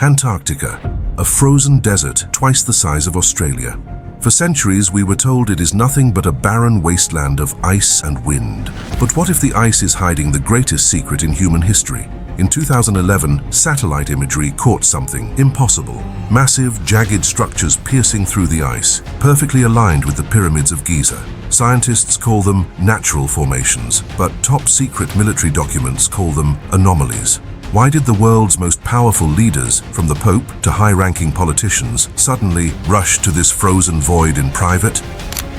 Antarctica, a frozen desert twice the size of Australia. For centuries, we were told it is nothing but a barren wasteland of ice and wind. But what if the ice is hiding the greatest secret in human history? In 2011, satellite imagery caught something impossible. Massive, jagged structures piercing through the ice, perfectly aligned with the pyramids of Giza. Scientists call them natural formations, but top-secret military documents call them anomalies. Why did the world's most powerful leaders, from the Pope to high-ranking politicians, suddenly rush to this frozen void in private?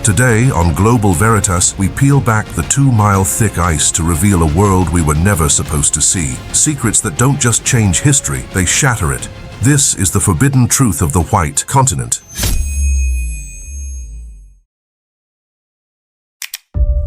Today, on Global Veritas, we peel back the 2-mile-thick ice to reveal a world we were never supposed to see. Secrets that don't just change history, they shatter it. This is the forbidden truth of the White Continent.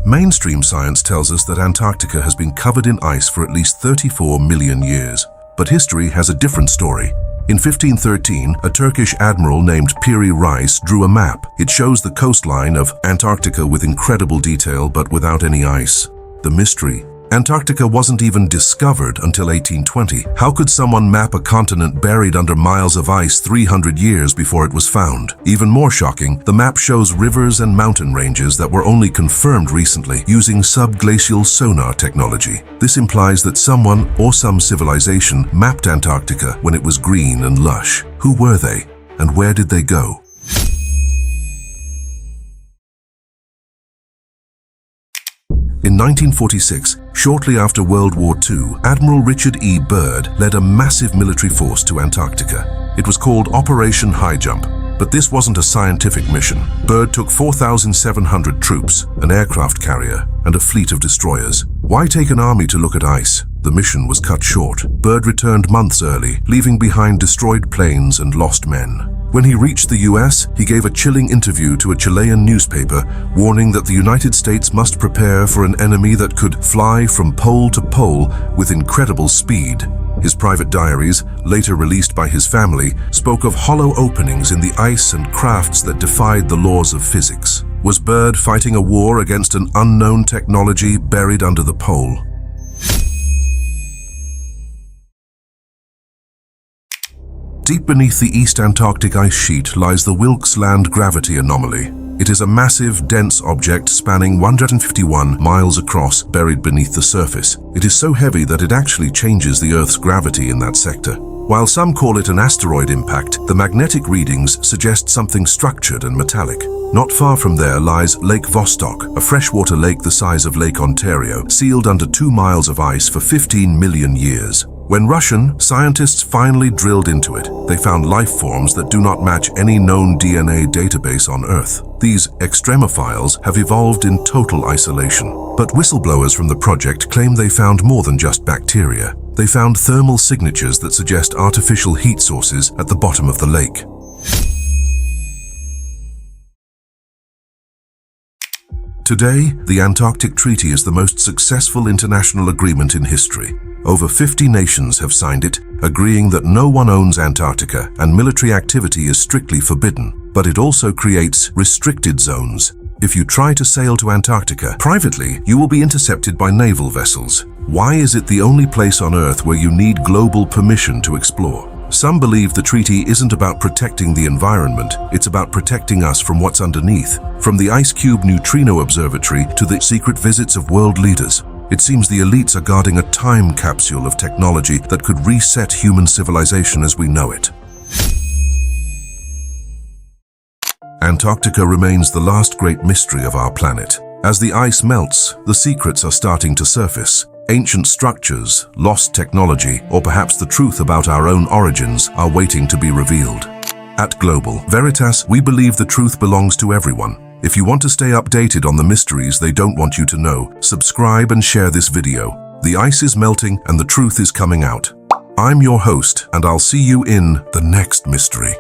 Mainstream science tells us that Antarctica has been covered in ice for at least 34 million years. But history has a different story. In 1513, a Turkish admiral named Piri Reis drew a map. It shows the coastline of Antarctica with incredible detail but without any ice. The mystery: Antarctica wasn't even discovered until 1820. How could someone map a continent buried under miles of ice 300 years before it was found? Even more shocking, the map shows rivers and mountain ranges that were only confirmed recently using subglacial sonar technology. This implies that someone or some civilization mapped Antarctica when it was green and lush. Who were they, and where did they go? In 1946, shortly after World War II, Admiral Richard E. Byrd led a massive military force to Antarctica. It was called Operation Highjump, but this wasn't a scientific mission. Byrd took 4,700 troops, an aircraft carrier, and a fleet of destroyers. Why take an army to look at ice? The mission was cut short. Byrd returned months early, leaving behind destroyed planes and lost men. When he reached the US, he gave a chilling interview to a Chilean newspaper, warning that the United States must prepare for an enemy that could fly from pole to pole with incredible speed. His private diaries, later released by his family, spoke of hollow openings in the ice and crafts that defied the laws of physics. Was Byrd fighting a war against an unknown technology buried under the pole? Deep beneath the East Antarctic ice sheet lies the Wilkes Land Gravity Anomaly. It is a massive, dense object spanning 151 miles across, buried beneath the surface. It is so heavy that it actually changes the Earth's gravity in that sector. While some call it an asteroid impact, the magnetic readings suggest something structured and metallic. Not far from there lies Lake Vostok, a freshwater lake the size of Lake Ontario, sealed under 2 miles of ice for 15 million years. When Russian scientists finally drilled into it, they found life forms that do not match any known DNA database on Earth. These extremophiles have evolved in total isolation. But whistleblowers from the project claim they found more than just bacteria. They found thermal signatures that suggest artificial heat sources at the bottom of the lake. Today, the Antarctic Treaty is the most successful international agreement in history. Over 50 nations have signed it, agreeing that no one owns Antarctica and military activity is strictly forbidden. But it also creates restricted zones. If you try to sail to Antarctica privately, you will be intercepted by naval vessels. Why is it the only place on Earth where you need global permission to explore? Some believe the treaty isn't about protecting the environment, it's about protecting us from what's underneath. From the Ice Cube Neutrino Observatory to the secret visits of world leaders. It seems the elites are guarding a time capsule of technology that could reset human civilization as we know it. Antarctica remains the last great mystery of our planet. As the ice melts, the secrets are starting to surface. Ancient structures, lost technology, or perhaps the truth about our own origins are waiting to be revealed. At Global Veritas, we believe the truth belongs to everyone. If you want to stay updated on the mysteries they don't want you to know, subscribe and share this video. The ice is melting and the truth is coming out. I'm your host, and I'll see you in the next mystery.